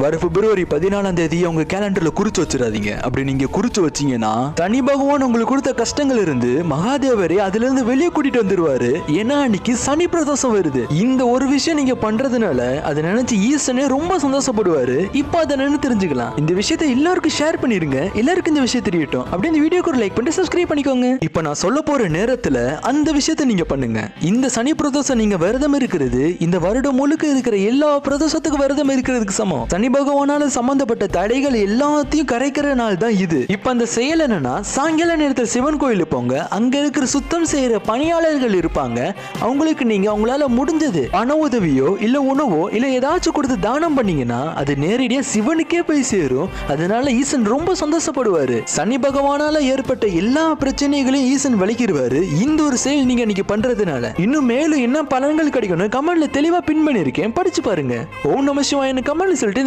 வர பிப்ரவரி 14ஆம் தேதி உங்க கேலண்டர்ல குறிச்சு வச்சிடாதீங்க. அப்படி நீங்க குறிச்சு வச்சீங்கன்னா சனி பகவான் உங்களுக்கு கொடுத்த கஷ்டங்கள் இருந்து மகாதேவரே அதுல இருந்து வெளியே கூட்டிட்டு வந்துருவாரு. ஏன்னா அன்னைக்கு சனி பிரதோஷம் வருது. இந்த ஒரு விஷயம் நீங்க பண்றதுனால அதை நினைச்சு ஈசனே ரொம்ப சந்தோஷப்படுவாரு. இப்ப அதை நினைச்சு தெரிஞ்சுக்கலாம். இந்த விஷயத்தை எல்லாருக்கும் ஷேர் பண்ணிருங்க. எல்லாருக்கும் இந்த விஷயம் தெரியட்டும். அப்படியே இந்த வீடியோக்கு ஒரு லைக் பண்ணிட்டு சப்ஸ்கிரைப் பண்ணிக்கோங்க. இப்ப நான் சொல்ல போற நேரத்துல அந்த விஷயத்தை நீங்க பண்ணுங்க. இந்த சனி பிரதோஷம் நீங்க விரதம் இருக்கிறது இந்த வருடம் முழுக்க இருக்கிற எல்லா பிரதோஷத்துக்கு விரதம் இருக்கிறதுக்கு சமம். சனி பகவானால சம்பந்தப்பட்ட தடைகள் எல்லாத்தையும் கரைக்கிற நாள் தான் இது. இப்ப அந்த செயல் என்னன்னா, சாயங்கால நேரத்தில் சிவன் கோயிலுக்கு போங்க. அங்க இருக்கிற சுத்தம் செய்யற பணியாளர்கள் இருப்பாங்க. அவங்களுக்கு நீங்க அவங்களால முடிஞ்சது பண உதவியோ இல்ல உணவோ இல்ல ஏதாச்சும் கொடுத்து தானம் பண்ணீங்கன்னா அது நேரடியா சிவனுக்கே போய் சேரும். அதனால ஈசன் ரொம்ப சந்தோஷப்படுவாரு. சனி பகவானால ஏற்பட்ட எல்லா பிரச்சனைகளையும் ஈசன் விலக்கிடுவாரு. இந்த ஒரு செயல் நீங்க இன்னைக்கு பண்றதுனால இன்னும் மேலும் என்ன பலன்கள் கிடைக்கணும் கமெண்ட்ல தெளிவா பின் பண்ணிருக்கேன், படிச்சு பாருங்க. ஓம் நம சிவாயன்னு கமெண்ட்ல சொல்லிட்டு